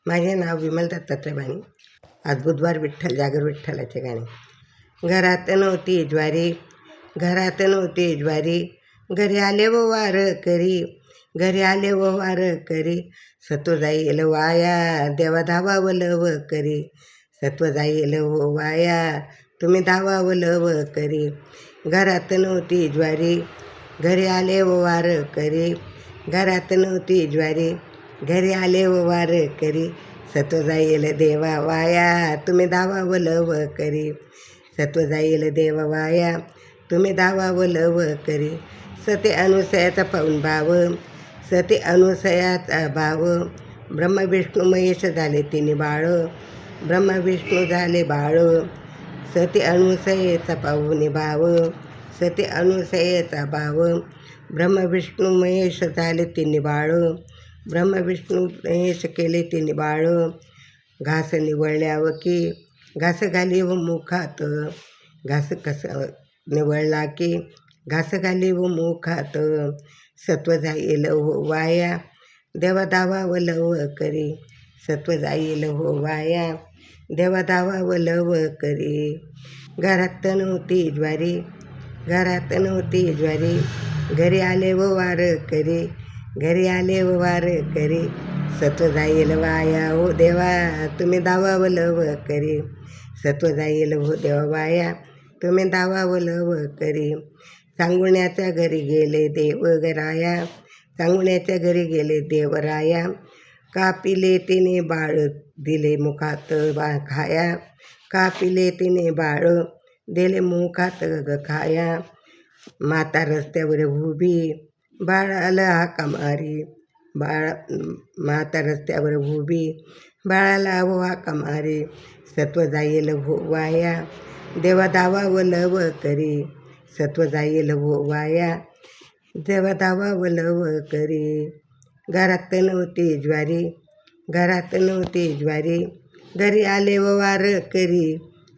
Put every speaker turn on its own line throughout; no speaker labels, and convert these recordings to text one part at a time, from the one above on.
माझे नाव विमल दत्तात्रय बाणी. आज बुधवार विठ्ठल जागर विठ्ठलाचे गाणे. घरात नव्हती ज्वारी, घरात नव्हती ज्वारी, घरी आले व वार करी, घरी आले व वार करी. सत्व जाईल वाया, देवा धावावं लव करी. सत्व जाईल हो वाया, तुम्ही धावावं लव करी. घरात नव्हती ज्वारी, घरी आले व वार करी. घरात नव्हती ज्वारी, घरी आले व वार करी. सत्व जाईल देवा वाया, तुम्ही धावावं लव करी. सत्व जाईल देवा वाया, तुम्ही धावावं लव करी. सते अनुसयाचा पाऊन भाव, सते अनुसयाचा भाव. ब्रह्मा विष्णू महेश झाले तिन्ही बाळ, ब्रह्मा विष्णू झाले बाळ. सते अनुसयेचा पाऊन भाव, सते अनुसयेचा भाव. ब्रह्मा विष्णू महेश झाले तिन्ही बाळ, ब्रह्मा विष्णू महेश केले तिन्ही बाळ. घास निवळल्यावर की घास घाली व मुखात, घास कसं निवळला की घास घाली व मुखात. सत्व जाईल हो वाया, देवा धावावं लव करी. सत्व जाईल हो वाया, देवा धावावं लव करी. घरात नव्हती ज्वारी, घरात नव्हती ज्वारी, घरी आले व वार करी. घरी आले व वार करी. सत्व जाईल वाया हो देवा, तुम्ही धावावं लव करी. सत्व जाईल हो देवा वाया, तुम्ही धावावं लव करी. सांगुण्याच्या घरी गेले देवराया, सांगुण्याच्या घरी गेले देवराया. कापिले तिने बाळ दिले मुखात खाया, कापिले तिने बाळ दिले मुखात खाया. माता रस्त्यावर उभी बाळाला हाका मारी, माता रस्त्यावर उभी बाळाला हाका मारी. सत्व जाईल हो वाया, देवा धावावं लव करी. सत्व जाईल हो वाया, देवा धावावं लव करी. घरात नव्हती ज्वारी, घरात नव्हती ज्वारी, घरी आले व वार करी.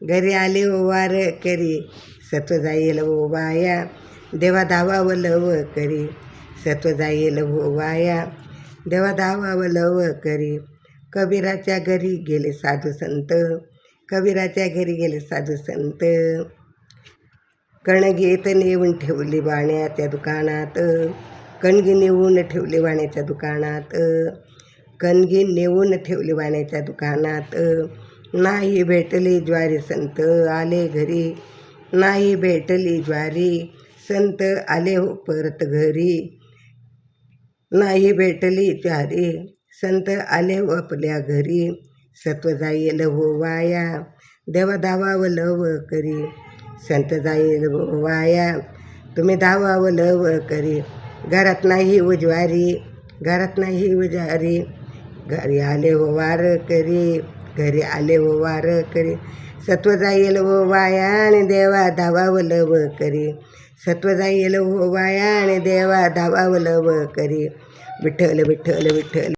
घरी आले व वार करी. सत्व जाईल हो वाया, देवा धावावं लव करी. सत्व जाईल हो वाया, देवा धावावं लव करी. कबीराच्या घरी गेले साधू संत, कबीराच्या घरी गेले साधू संत. कणगीत नेऊन ठेवली वाण्याच्या दुकानात, कणगी नेऊन ठेवली वाण्याच्या दुकानात. कणगी नेऊन ठेवली वाण्याच्या दुकानात. नाही भेटली ज्वारी संत आले घरी, नाही भेटली ज्वारी संत आले हो परत घरी. नाही भेटली ज्वारी संत आले हो आपल्या घरी. सत्व जाईल हो वाया, देवा धावावं लव करी. संत जाईल हो वाया, तुम्ही धावावं लव करी. घरात नाही हो ज्वारी, घरात नाही हो ज्वारी, घरी आले हो वार करी. घरी आले हो वार करी. सत्व जाईल हो वाया आणि देवा धावावं लव करी. सत्व जाईल हो वाया आणि देवा धावावं लव करी. विठ्ठल विठ्ठल विठ्ठल.